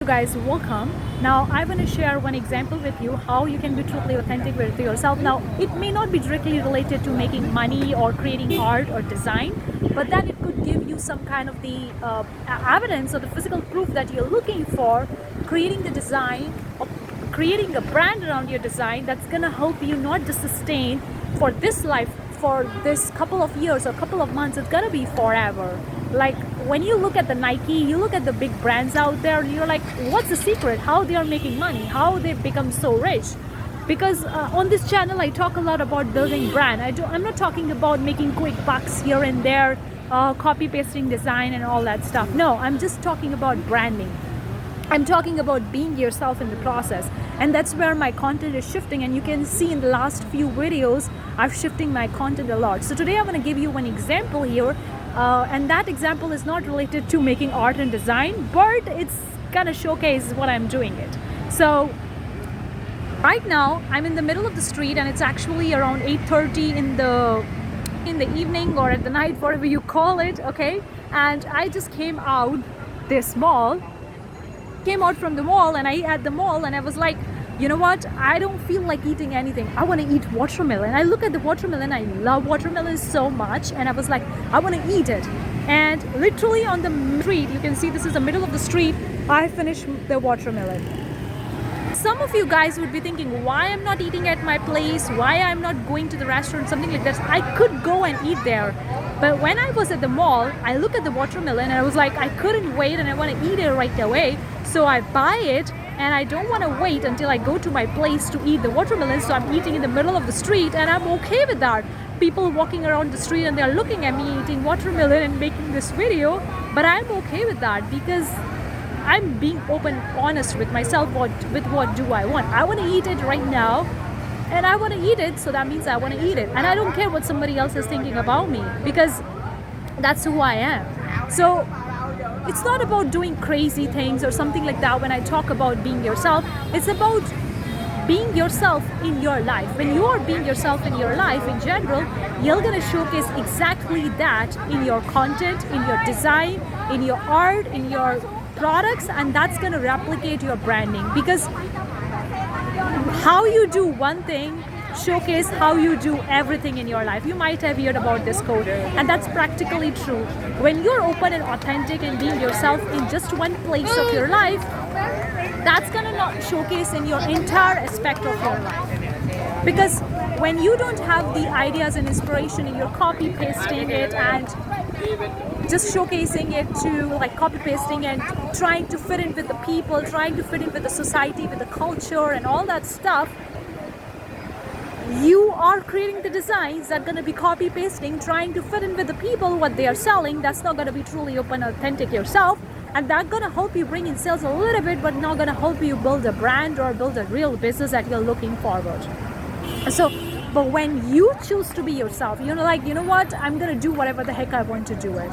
guys, welcome. Now I'm going to share one example with you how you can be truly authentic with yourself. Now it may not be directly related to making money or creating art or design, but then it could give you some kind of the evidence or the physical proof that you're looking for, creating the design or creating a brand around your design that's going to help you not just sustain for this life, for this couple of years or couple of months. It's going to be forever. Like when you look at the Nike, you look at the big brands out there, you're like, what's the secret? How they are making money? How they've become so rich? Because on this channel, I talk a lot about building brand. I'm not talking about making quick bucks here and there, copy pasting design and all that stuff. No, I'm just talking about branding. I'm talking about being yourself in the process, and that's where my content is shifting. And you can see in the last few videos, I'm shifting my content a lot. So today I'm going to give you one example here, and that example is not related to making art and design, but it's kind of showcase what I'm doing it. So right now I'm in the middle of the street, and it's actually around 8:30 in the evening or at the night, whatever you call it, okay? And I just came out from the mall, and I was like, you know what, I don't feel like eating anything. I want to eat watermelon. I look at the watermelon, I love watermelon so much, and I was like, I want to eat it. And literally on the street, you can see this is the middle of the street, I finished the watermelon. Some of you guys would be thinking, why I'm not eating at my place, why I'm not going to the restaurant, something like that. I could go and eat there, but when I was at the mall, I look at the watermelon and I was like, I couldn't wait and I want to eat it right away. So I buy it, and I don't want to wait until I go to my place to eat the watermelon. So I'm eating in the middle of the street, and I'm okay with that. People walking around the street and they're looking at me eating watermelon and making this video, but I'm okay with that because I'm being open, honest with myself. What do I want? I want to eat it right now, and I want to eat it, so that means I want to eat it. And I don't care what somebody else is thinking about me, because that's who I am. So it's not about doing crazy things or something like that. When I talk about being yourself, it's about being yourself in your life. When you are being yourself in your life in general, you're going to showcase exactly that in your content, in your design, in your art, in your products, and that's going to replicate your branding. Because how you do one thing showcase how you do everything in your life. You might have heard about this quote, and that's practically true. When you're open and authentic and being yourself in just one place of your life, that's gonna not showcase in your entire aspect of your life. Because when you don't have the ideas and inspiration and you're copy pasting it and just showcasing it to like copy pasting and trying to fit in with the people, trying to fit in with the society, with the culture and all that stuff, you are creating the designs that are going to be copy pasting, trying to fit in with the people, what they are selling. That's not going to be truly open, authentic yourself, and that's going to help you bring in sales a little bit, but not going to help you build a brand or build a real business that you're looking forward. So, but when you choose to be yourself, you're like, you know what, I'm going to do whatever the heck I want to do it.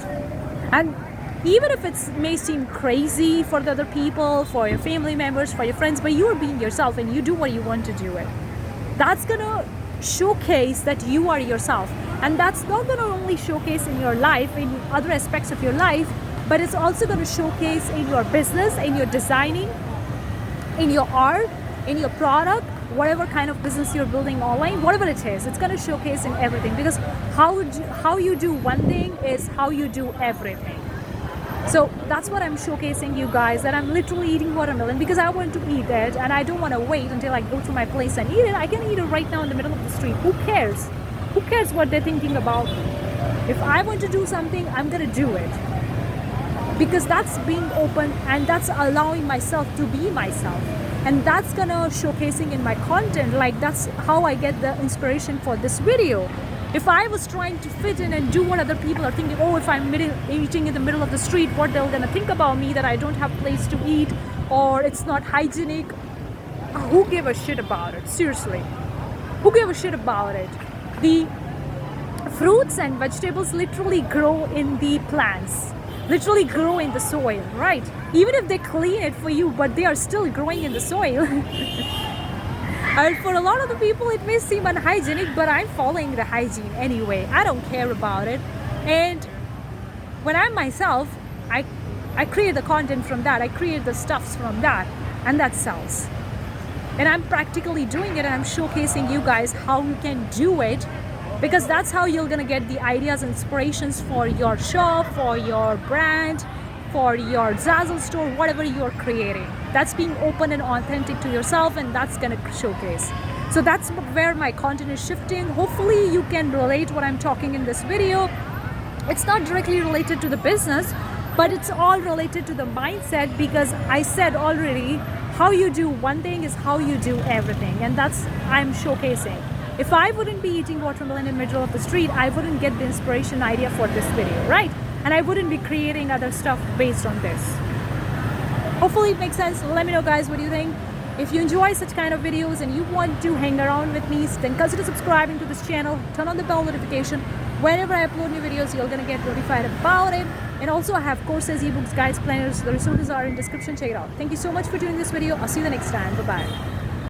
And even if it may seem crazy for the other people, for your family members, for your friends, but you are being yourself and you do what you want to do it. That's gonna showcase that you are yourself, and that's not gonna only showcase in your life, in other aspects of your life, but it's also gonna showcase in your business, in your designing, in your art, in your product, whatever kind of business you're building online, whatever it is, it's gonna showcase in everything. Because how you do one thing is how you do everything. So that's what I'm showcasing you guys, that I'm literally eating watermelon because I want to eat it, and I don't want to wait until I go to my place and eat it. I can eat it right now in the middle of the street. Who cares? Who cares what they're thinking about me? If I want to do something, I'm going to do it. Because that's being open, and that's allowing myself to be myself. And that's going to showcasing in my content. Like, that's how I get the inspiration for this video. If I was trying to fit in and do what other people are thinking, oh, if I'm eating in the middle of the street, what they're gonna think about me, that I don't have place to eat, or it's not hygienic. Who gave a shit about it? Seriously, who gave a shit about it? The fruits and vegetables literally grow in the plants, literally grow in the soil, right? Even if they clean it for you, but they are still growing in the soil. And for a lot of the people, it may seem unhygienic, but I'm following the hygiene anyway. I don't care about it. And when I'm myself, I create the content from that. I create the stuffs from that, and that sells. And I'm practically doing it, and I'm showcasing you guys how you can do it, because that's how you're gonna get the ideas, inspirations for your shop, for your brand, for your Zazzle store, whatever you're creating. That's being open and authentic to yourself, and that's gonna showcase. So that's where my content is shifting. Hopefully you can relate what I'm talking in this video. It's not directly related to the business, but it's all related to the mindset, because I said already, how you do one thing is how you do everything, and that's I'm showcasing. If I wouldn't be eating watermelon in the middle of the street, I wouldn't get the inspiration idea for this video, right? And I wouldn't be creating other stuff based on this. Hopefully it makes sense. Let me know, guys, what do you think? If you enjoy such kind of videos and you want to hang around with me, then consider subscribing to this channel. Turn on the bell notification. Whenever I upload new videos, you're gonna get notified about it. And also I have courses, ebooks, guides, planners. The resources are in description. Check it out. Thank you so much for doing this video. I'll see you the next time. Bye-bye.